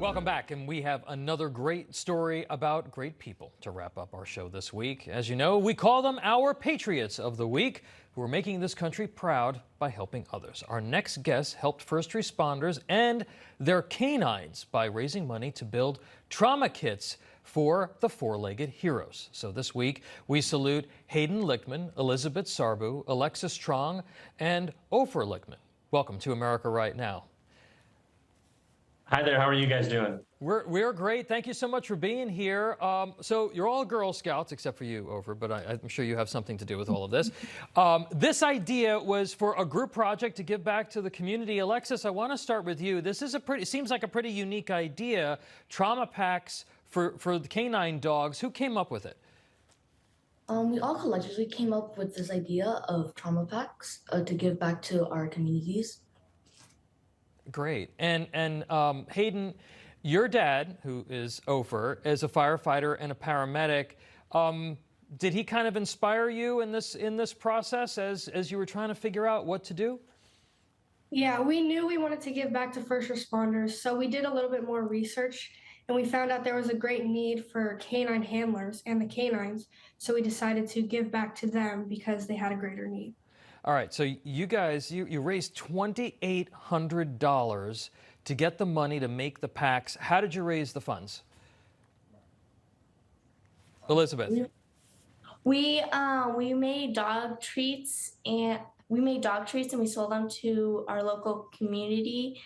Welcome back, and we have another great story about great people to wrap up our show this week. As you know, we call them our Patriots of the Week, who are making this country proud by helping others. Our next guest helped first responders and their canines by raising money to build trauma kits for the four-legged heroes. So this week, we salute Hayden Lichtman, Elizabeth Sarbu, Alexis Strong, and Ofer Lichtman. Welcome to America Right Now. Hi there, how are you guys doing? We're great. Thank you so much for being here. So you're all Girl Scouts, except for you, Over, but I'm sure you have something to do with all of this. This idea was for a group project to give back to the community. Alexis, I want to start with you. This is seems like a pretty unique idea. Trauma packs for the canine dogs. Who came up with it? We all collectively came up with this idea of trauma packs to give back to our communities. Great. And Hayden, your dad, who is Ofer, is a firefighter and a paramedic. Did he kind of inspire you in this process as you were trying to figure out what to do? Yeah, we knew we wanted to give back to first responders, so we did a little bit more research, and we found out there was a great need for canine handlers and the canines, so we decided to give back to them because they had a greater need. All right, so you guys, you raised $2,800 to get the money to make the packs. How did you raise the funds? Elizabeth. We made dog treats and we sold them to our local community,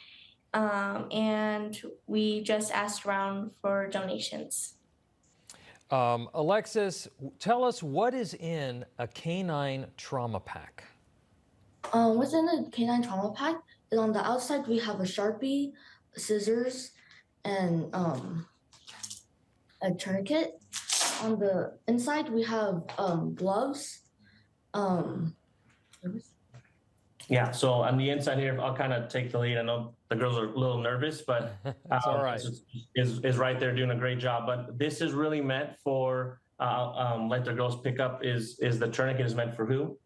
and we just asked around for donations. Alexis, tell us what is in a canine trauma pack. Within the canine trauma pack, on the outside we have a Sharpie, scissors, and a tourniquet. On the inside we have gloves. Yeah, so on the inside here, I'll kind of take the lead. I know the girls are a little nervous, but That's all right. is right there doing a great job. But this is really meant for, let the girls pick up, is the tourniquet is meant for who?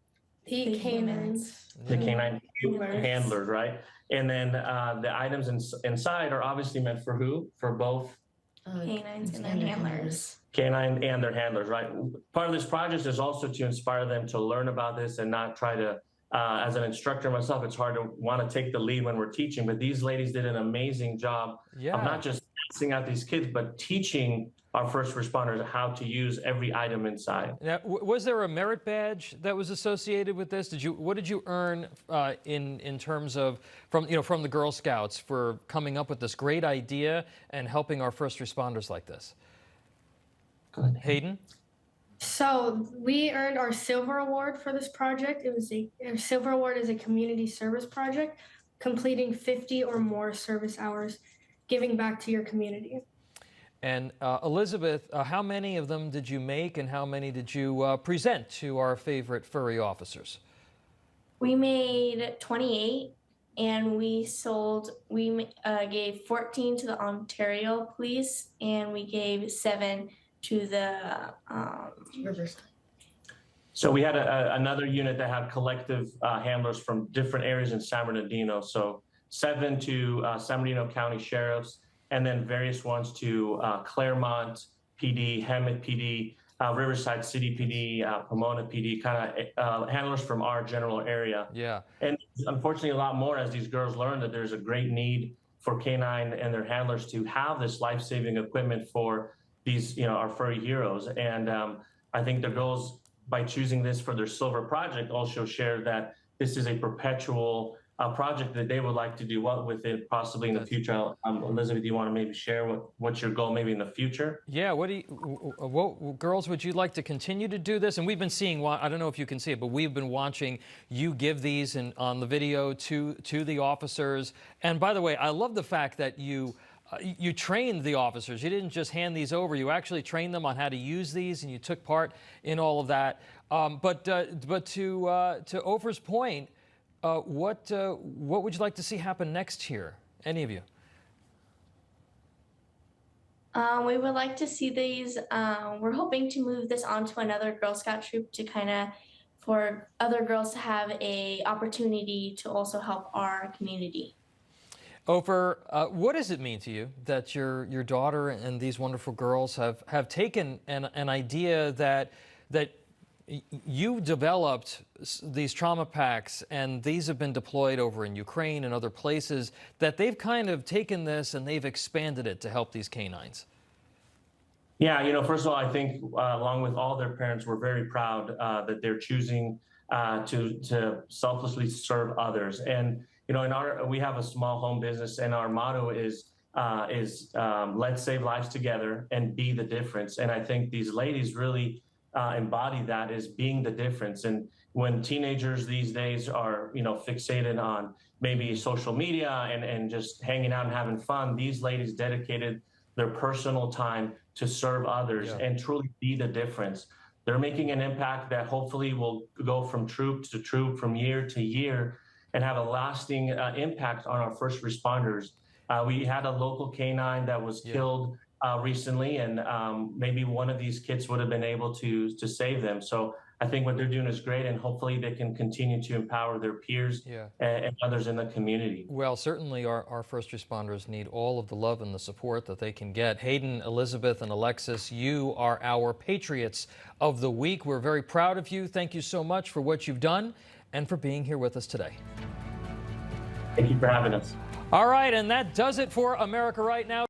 The canines. The canine handlers, right? And then the items inside are obviously meant for who? For both Canines and their handlers. canine and their handlers, right? Part of this project is also to inspire them to learn about this and not try to, as an instructor myself, it's hard to want to take the lead when we're teaching, but these ladies did an amazing job of not just passing out these kids, but teaching our first responders how to use every item inside. Now, was there a merit badge that was associated with this? What did you earn in terms of from the Girl Scouts for coming up with this great idea and helping our first responders like this? Go ahead, Hayden? So we earned our silver award for this project. Our silver award is a community service project, completing 50 or more service hours, giving back to your community. And Elizabeth, how many of them did you make, and how many did you present to our favorite furry officers? We made 28, and we gave 14 to the Ontario Police, and we gave 7 to the Riverside. So we had another unit that had collective handlers from different areas in San Bernardino. So 7 to San Bernardino County Sheriffs, and then various ones to Claremont PD, Hemet PD, Riverside City PD, Pomona PD, kind of handlers from our general area. Yeah. And unfortunately, a lot more as these girls learn that there's a great need for canine and their handlers to have this life-saving equipment for these, our furry heroes. And I think the girls, by choosing this for their silver project, also share that this is a perpetual project that they would like to do with it possibly in the future. Elizabeth, do you want to maybe share what's your goal maybe in the future? Yeah, what girls, would you like to continue to do this? And we've been seeing, I don't know if you can see it, but we've been watching you give these on the video to the officers. And by the way, I love the fact that you trained the officers. You didn't just hand these over. You actually trained them on how to use these, and you took part in all of that. But to Ofer's point, what would you like to see happen next here? Any of you? We would like to see these. We're hoping to move this on to another Girl Scout troop to for other girls to have a opportunity to also help our community. Ofer, what does it mean to you that your daughter and these wonderful girls have taken an idea that you developed these trauma packs, and these have been deployed over in Ukraine and other places, that they've kind of taken this and they've expanded it to help these canines? Yeah, first of all, I think along with all their parents, we're very proud that they're choosing to selflessly serve others. And we have a small home business, and our motto is let's save lives together and be the difference. And I think these ladies really embody that as being the difference. And when teenagers these days are fixated on maybe social media and just hanging out and having fun, these ladies dedicated their personal time to serve others and truly be the difference. They're making an impact that hopefully will go from troop to troop, from year to year, and have a lasting impact on our first responders. We had a local canine that was killed recently, and maybe one of these kits would have been able to save them. So I think what they're doing is great, and hopefully they can continue to empower their peers and others in the community. Well, certainly our first responders need all of the love and the support that they can get. Hayden, Elizabeth, and Alexis, you are our Patriots of the Week. We're very proud of you. Thank you so much for what you've done and for being here with us today. Thank you for having us. All right, and that does it for America Right Now.